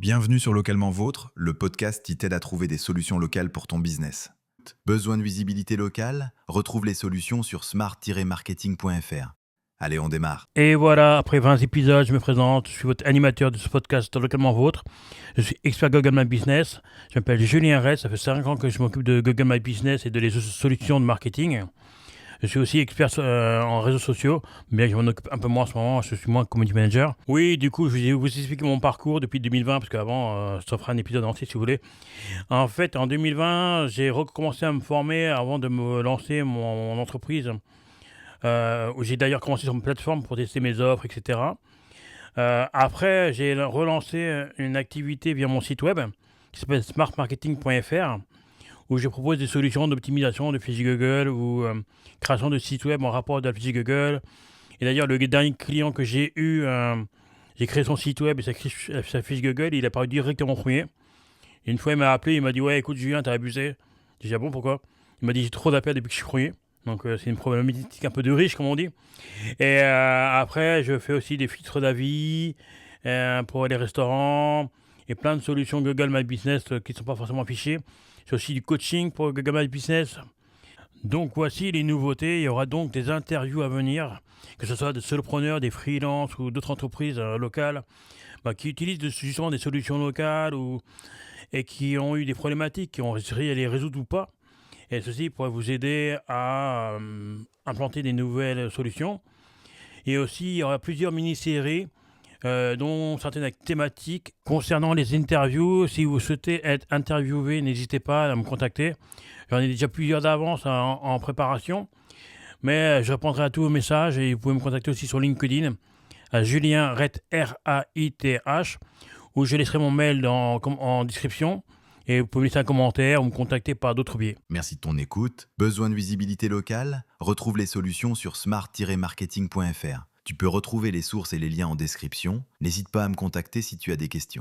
Bienvenue sur Localement Vôtre, le podcast qui t'aide à trouver des solutions locales pour ton business. Besoin de visibilité locale? Retrouve les solutions sur smart-marketing.fr. Allez, on démarre. Et voilà, après 20 épisodes, je me présente, je suis votre animateur de ce podcast Localement Vôtre. Je suis expert Google My Business, je m'appelle Julien Rett, ça fait 5 ans que je m'occupe de Google My Business et de les solutions de marketing. Je suis aussi expert en réseaux sociaux, bien que je m'en occupe un peu moins en ce moment, je suis moins community manager. Oui, du coup, je vais vous expliquer mon parcours depuis 2020, parce qu'avant, ça fera un épisode entier si vous voulez. En fait, en 2020, j'ai recommencé à me former avant de me lancer mon entreprise. Où j'ai d'ailleurs commencé sur une plateforme pour tester mes offres, etc. Après, j'ai relancé une activité via mon site web qui s'appelle smartmarketing.fr, où je propose des solutions d'optimisation de fiches Google ou création de sites web en rapport de la fiche Google. Et d'ailleurs, le dernier client que j'ai eu, j'ai créé son site web et sa fiche Google, il a apparu directement en premier. Et une fois, il m'a appelé, il m'a dit « Ouais, écoute Julien, t'as abusé ». J'ai dit « Ah bon, pourquoi ?» Il m'a dit « J'ai trop d'appels depuis que je suis premier ». Donc c'est une problématique un peu de riche, comme on dit. Et après, je fais aussi des filtres d'avis pour les restaurants et plein de solutions Google My Business qui ne sont pas forcément affichées. C'est aussi du coaching pour Google My Business. Donc voici les nouveautés. Il y aura donc des interviews à venir, que ce soit des solopreneurs, des freelances ou d'autres entreprises locales qui utilisent justement des solutions locales et qui ont eu des problématiques, qui ont réussi à les résoudre ou pas. Et ceci pourrait vous aider à implanter des nouvelles solutions. Et aussi, il y aura plusieurs mini-séries, dont certaines thématiques concernant les interviews. Si vous souhaitez être interviewé, n'hésitez pas à me contacter. J'en ai déjà plusieurs d'avance en préparation. Mais je répondrai à tous vos messages et vous pouvez me contacter aussi sur LinkedIn à Julien Rett, R-A-I-T-H, où je laisserai mon mail en description. Et vous pouvez me laisser un commentaire ou me contacter par d'autres biais. Merci de ton écoute. Besoin de visibilité locale? Retrouve les solutions sur smart-marketing.fr. Tu peux retrouver les sources et les liens en description. N'hésite pas à me contacter si tu as des questions.